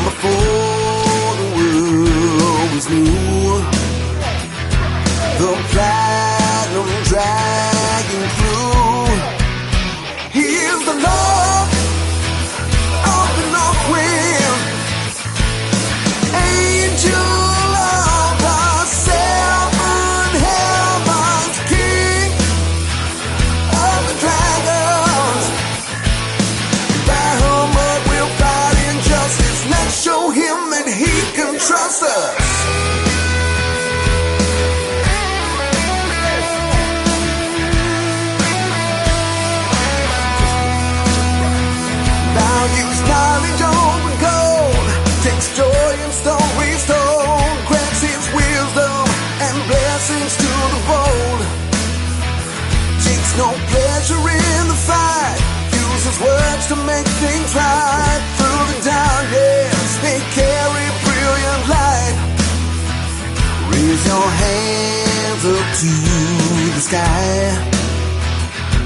before the world was new. The platinum dragon crew. Here's the Lord of the North Wind, angel of the seven heavens, king of the dragons. By her mud we'll fight injustice. Let's show him that he can trust us. Use knowledge over gold, takes joy in stories told, grants his wisdom and blessings to the bold. Takes no pleasure in the fight, uses words to make things right. Through the darkness they carry brilliant light. Raise your hands up to the sky.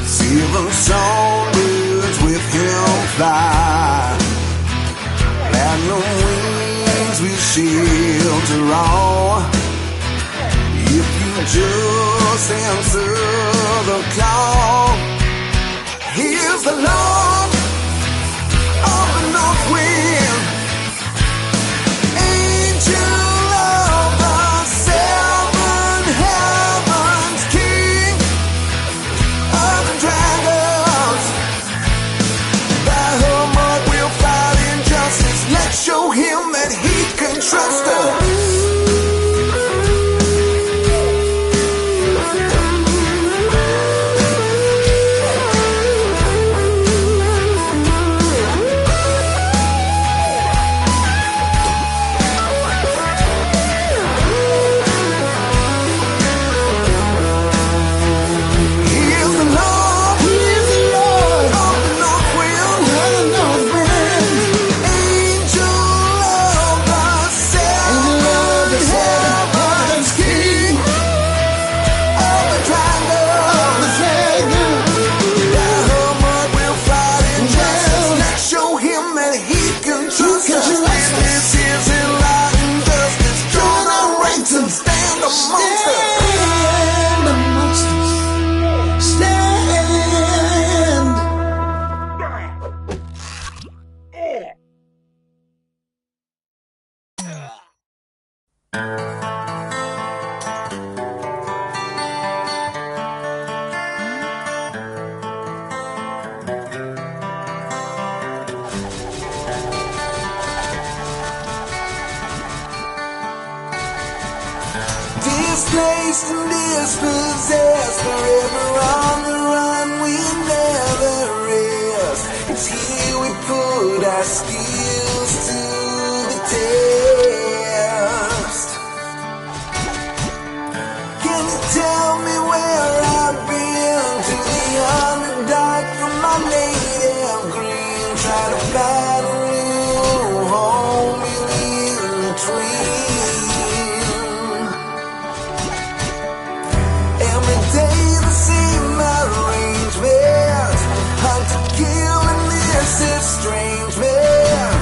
Seven songbirds with him fly. Platinum wings will shelter all. If you just answer the call. Here's the Lord of the North Wind, angel of the seven heavens, king of the dragons. By her mud we'll fight injustice. Let's show him that he can trust us. Displaced and dispossessed, forever on the run, we never rest. It's here we put our skills to the test. Can you tell me where I've been? To the underdark from my native green. Try to find a new home in between. Every day the same arrangement, hunt to kill and this is strange, man.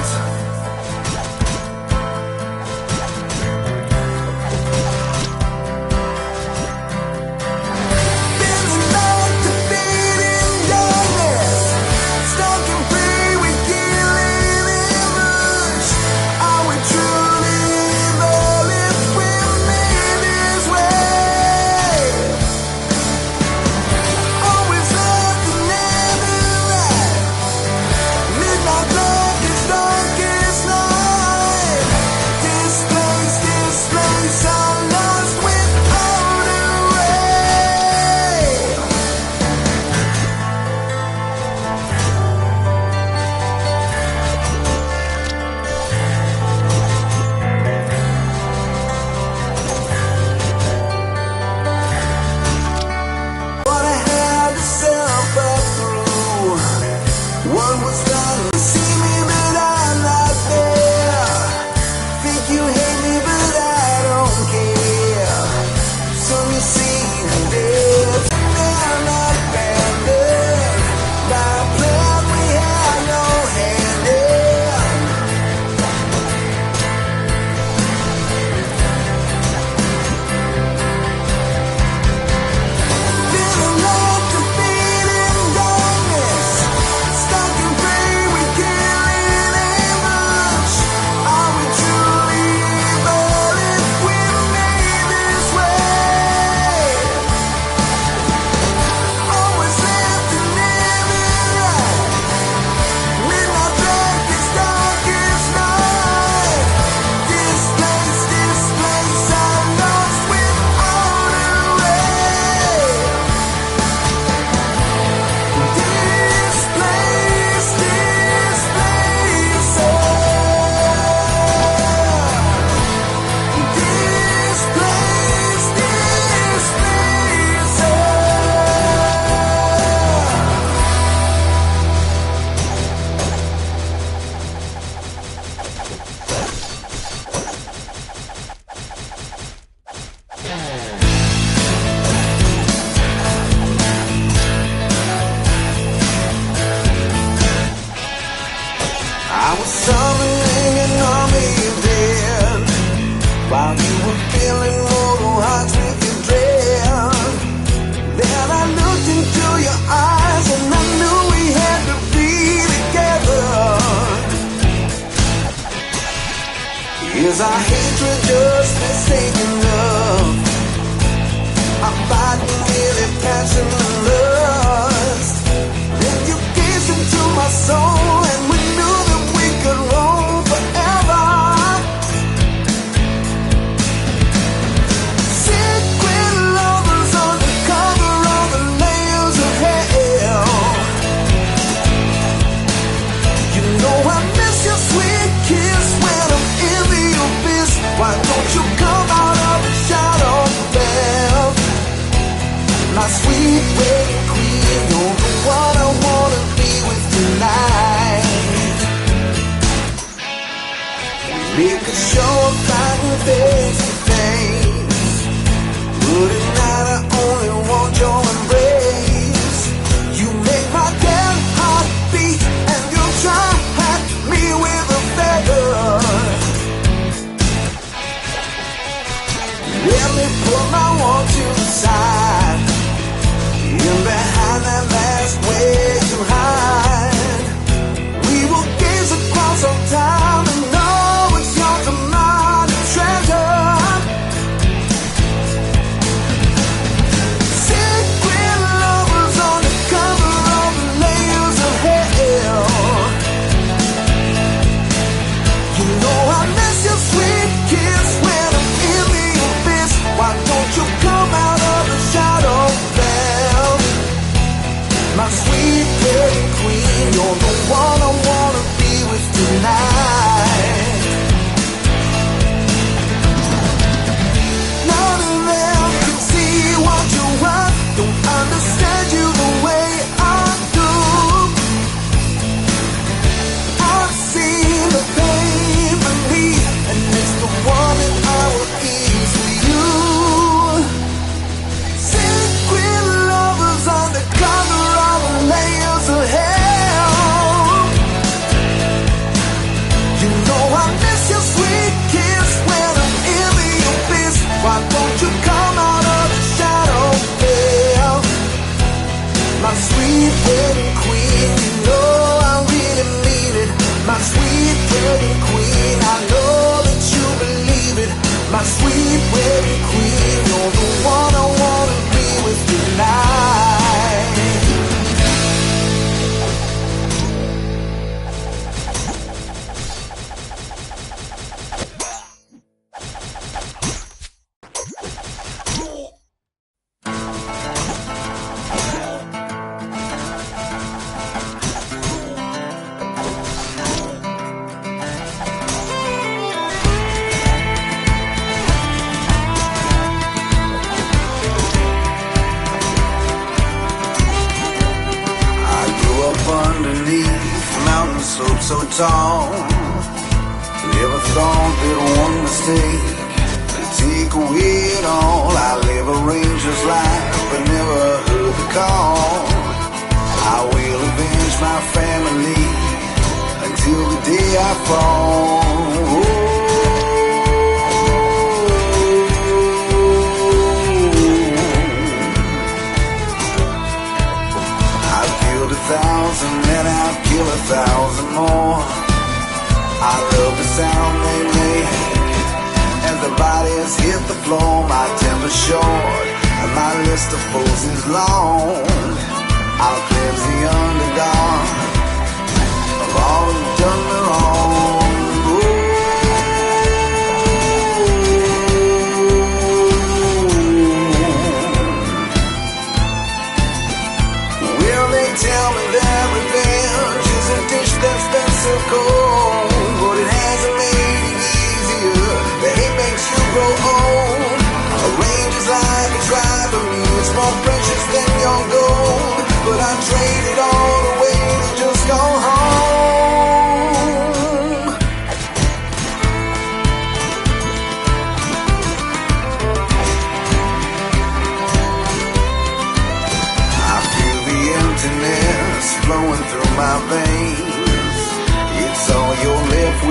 tell me you did, while you were filling mortal hearts with your dread. Then I looked into your eyes and I knew we had to be together. Is our hatred just mistaken love? I'm fighting really passion and lust. Then you gazed into my soul and we knew that we could roam forever. Secret lovers under cover of the layers of hell. You know I miss your sweet kiss when I'm in the abyss. Why don't you come out of the shadow bell? My sweet baby queen, you're the one I wanna be with tonight. Make a show of fighting face to face, but at night I only want your embrace. You make my dead heart beat and you try to pat me with a feather. Let me put my one to the side, and behind that mask way to hide, we will gaze across our time and know it's yours and mine, a treasure. Secret lovers on the cover of the layers of hell. You know I miss your sweet kiss when I'm in the abyss. Why don't you come out of the shadow bell? My sweet pretty queen, you're the one I wanna be with tonight. None of them can see what you want, don't understand you the way I do. I've seen the pain beneath, and it's the one that I will ease for you. Secret lovers undercover layers of hell. You know I miss your sweet kiss when I'm in the abyss. Why don't you come out of the shadow bell? My sweet baby queen, you know I really mean it. My sweet baby queen, I know that you believe it. My sweet baby queen, you're the one I wanna be with tonight. So tall, never thought that one mistake could take away it all. I live a ranger's life, but never heard the call. I will avenge my family until the day I fall. I've killed 1,000 and I've killed 1,000 more. I love the sound they make as the bodies hit the floor. My temper's short and my list of foes is long. I'll cleanse the underdog of all who've done me wrong. Will they tell me that revenge is a dish that's been so cold, but it hasn't made it easier. The hate makes you grow old. A range is like a tribe to me. It's more precious than your gold, but I trade it all away to just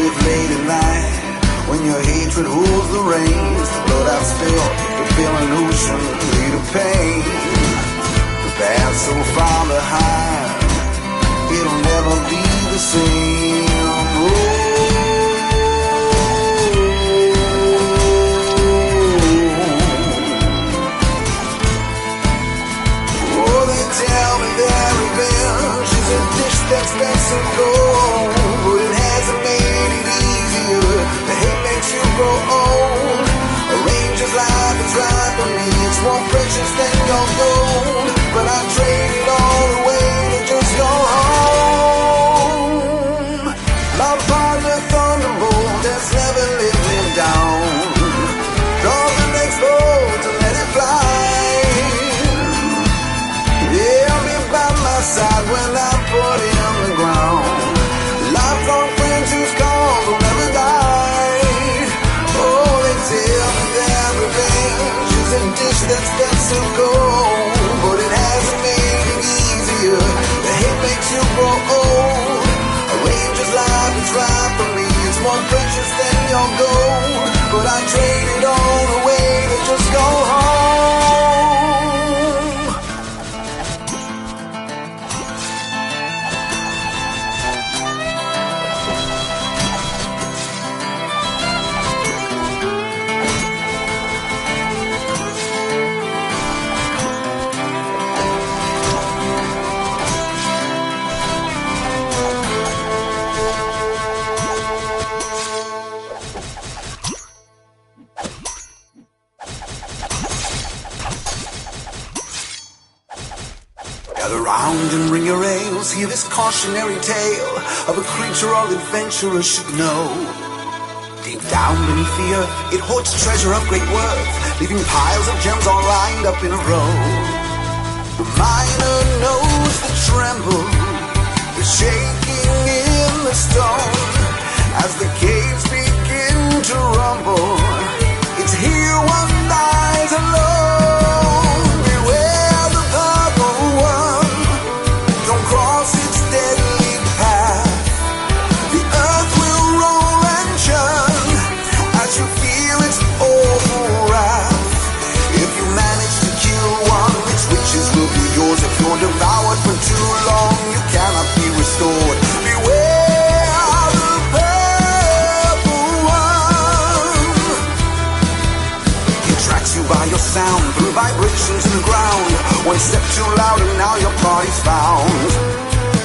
with late at night. When your hatred rules the reins, the blood I spill, the feel an ocean, lead of pain. The past so far behind, it'll never be the same. Tell me that revenge is a dish that's best to go, but it hasn't made it easier. The hate makes you grow old. A ranger's life is right for me. It's more precious than your gold, but I trade it all away to just go home. My partner thunderbolt has never let me down. Nothing exposed to let it fly. Side when I put it on the ground. Lifelong friends whose cause will never die. Oh, they tell me that revenge is a dish that's best to go, but it hasn't made it easier. The hate makes you grow old. A ranger's life is right for me. It's more precious than your gold, but I trade it all away to just go home. Gather round and bring your ales. Hear this cautionary tale of a creature all adventurers should know. Deep down beneath the earth, it hoards treasure of great worth, leaving piles of gems all lined up in a row. The miner knows the tremble, the shaking in the stone, as the caves begin to rumble. It's here one dies alone. If you're devoured for too long, you cannot be restored. Beware the purple one. It tracks you by your sound, through vibrations in the ground. One step too loud and now your body's found.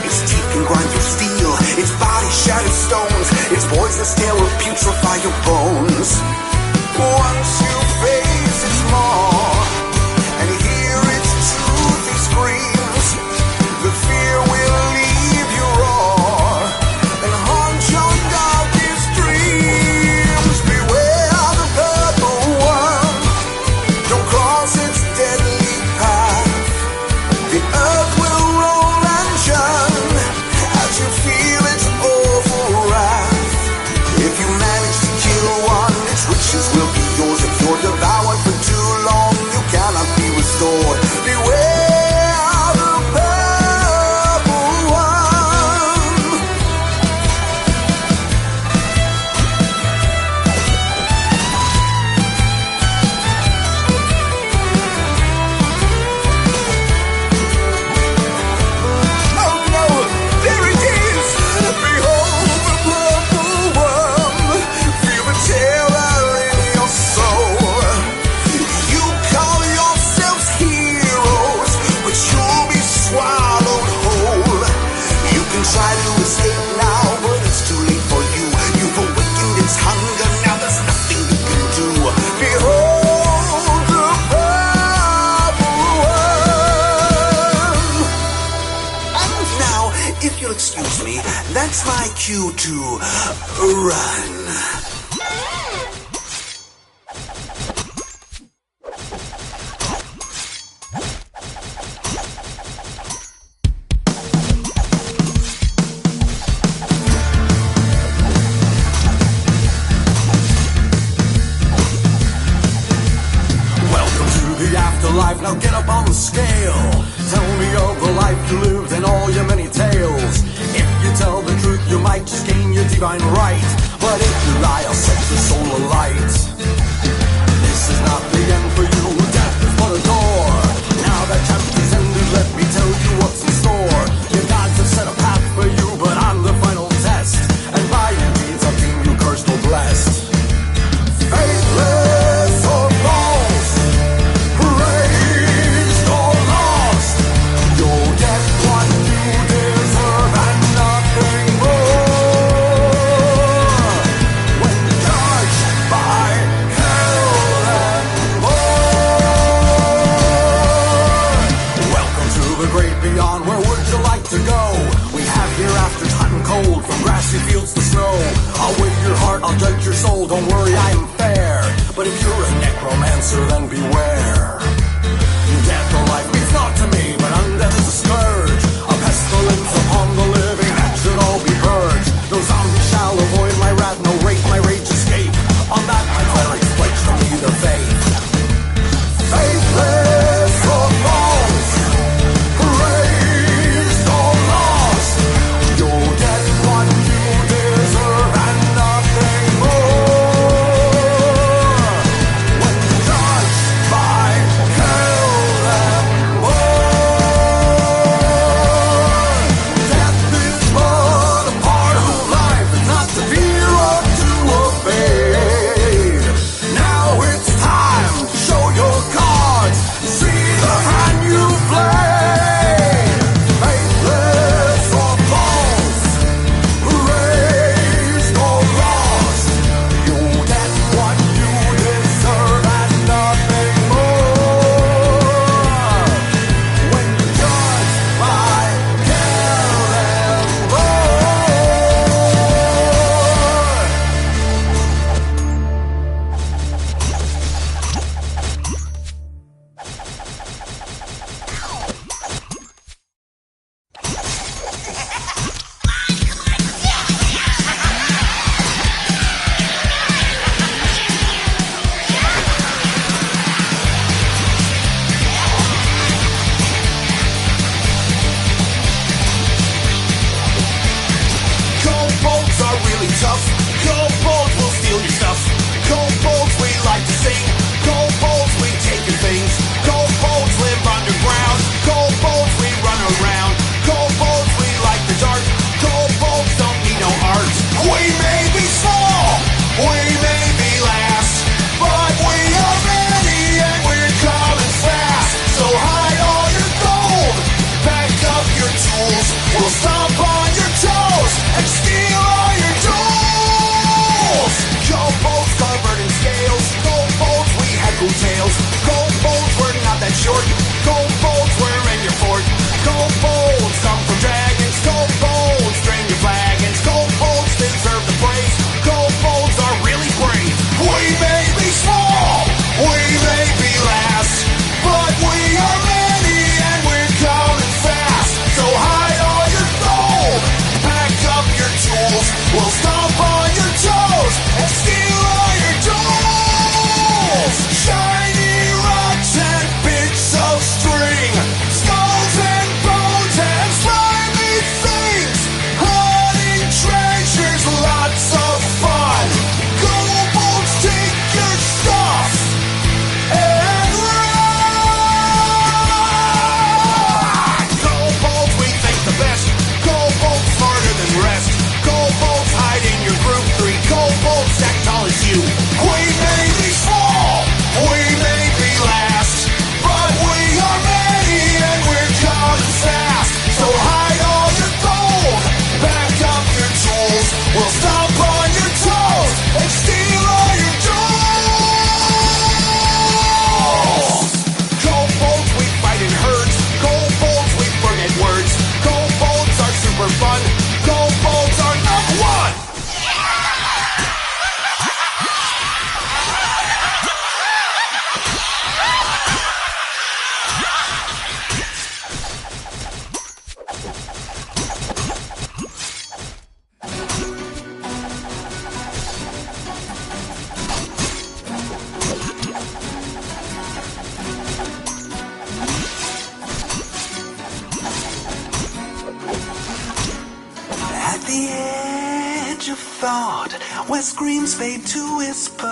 Its teeth can grind through steel, its body shatters stones, its poisonous tail will putrefy your bones. Once you face its maw and hear its toothy screams, the fear will leave you raw and haunt your darkest dreams. Beware the purple one, don't cross its deadly path. The earth will roll and churn as you feel its awful wrath. If you manage to kill one, its riches will be yours. If you're devoured for too long, you cannot be restored. Beware the purple one. Oh no, there it is! Behold the purple worm. Feel the terror in your soul. You call yourselves heroes, but you'll be swallowed whole. You can try to escape now, but it's too late for you. You've awakened its hunger, now there's nothing you can do. Behold the purple worm. And now, if you'll excuse me, that's my cue to run. Welcome to the afterlife, now get up on the scale. Tell me of the life you lived and all your many tales. If you tell the truth, you might just gain your divine right. take your soul, don't worry, I am fair. But if you're a necromancer, then beware. Death or life means naught to me, but undeath is a scourge. A pestilence upon the living, that should all be purged. No zombie shall avoid my wrath, no wraith my rage escape. On that my clerics pledge to me their faith. Faithless or false, raised or lost, you'll get what you deserve and nothing more. When judged by hell and war, death is but a part of life, it's not to fear or to evade. Now it's time to show your cards, see the hand you played. Faithless or false, raised or lost, you'll get what you deserve and nothing more. When you're judged by hell and kobolds are really tough. Kobolds will steal your stuff. Kobolds we like to sing. Kobolds we taking things. Kobolds live underground. Kobolds we run around. Kobolds we like the dark. Kobolds don't need no art. We may be small, we may be last, but we are many and we're coming fast. So hide all your gold, pack up your tools. We'll stomp on your toes and steal all your jewels. Kobolds covered in scales. Kobolds we had cool tails. Kobolds were not that short. Kobolds were in your fort. Kobolds come from dragons. Kobolds drain your flagons. Kobolds deserve the praise. Kobolds are really brave. We may be small, we may be last, but we are many and we're coming fast. So hide all your gold, pack up your tools. We'll stomp on your toes and steal all your jewels. Shiny rocks and bits of string, skulls and bones and slimy things. Hunting treasures, lots of fun. Kobolds take your stuff and run. Kobolds we think the best. Kobolds smarter than rest. Kobolds hide in your group. 3 kobolds stack tall as you. We may be small, we may be last, but we are many and we're coming fast. So hide all your gold, pack up your tools. We'll stomp on your toes and steal all your jewels. Kobolds we fight in herds. Kobolds we forget words. Kobolds are super fun. Kobolds are number one. At the edge of thought, where screams fade to whispers,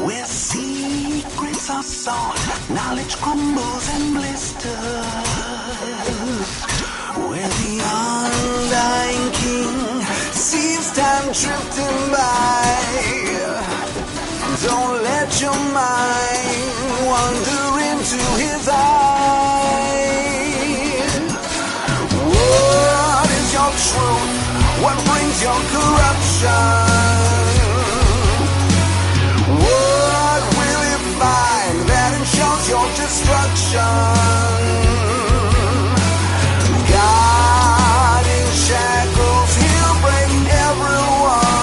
where secrets are sought, knowledge crumbles and blisters, where the undying king sees time drifting by. Don't let your mind wander into his eyes. What is your truth? What brings your corruption? What will it find that ensures your destruction? God in shackles, he'll break everyone.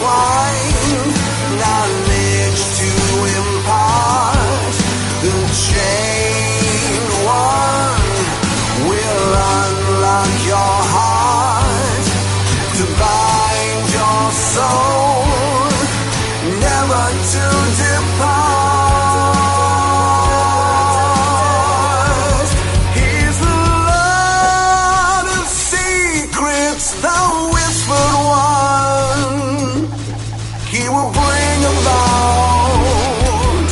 intertwine, knowledge to impart. The chain one will unlock your heart to bind your soul, never to depart. He's the Lord of secrets, the whispered one. He will bring about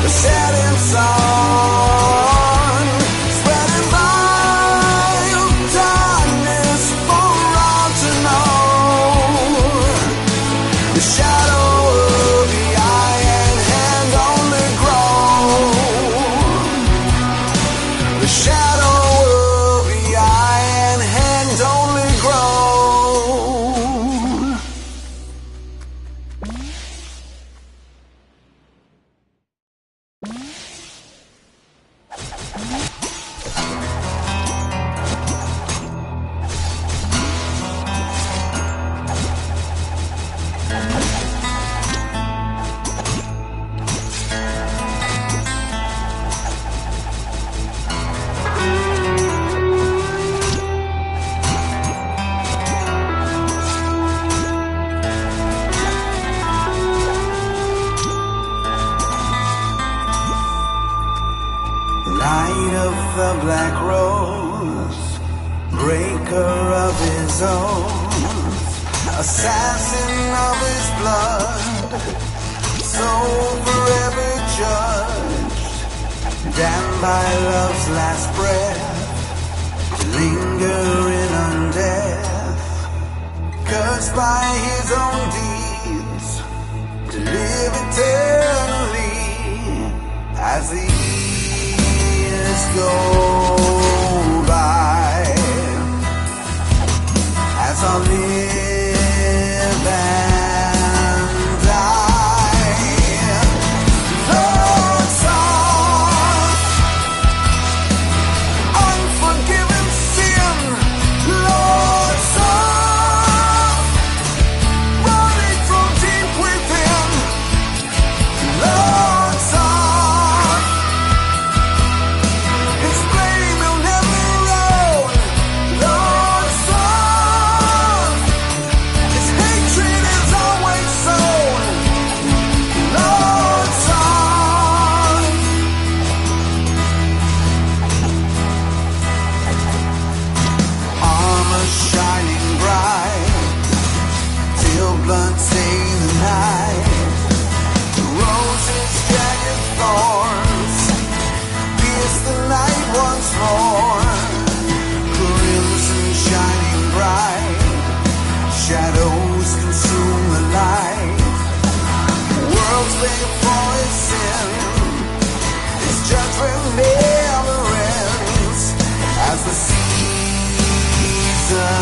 the setting sun, spreading light of darkness for all to know. The shadow of the eye and hand only grow. The shadow of the eye and hand only grow. Light of the black rose, breaker of his oath, assassin of his blood, soul forever judged, damned by love's last breath, to linger in undeath, cursed by his own deeds, to live eternally as the go by, as I live and die. Lord, soft, unforgiven sin. Lord, soft, running from deep within. Lord, soft, shadows consume the light. Worlds lay for his sin. His judgment never ends as the season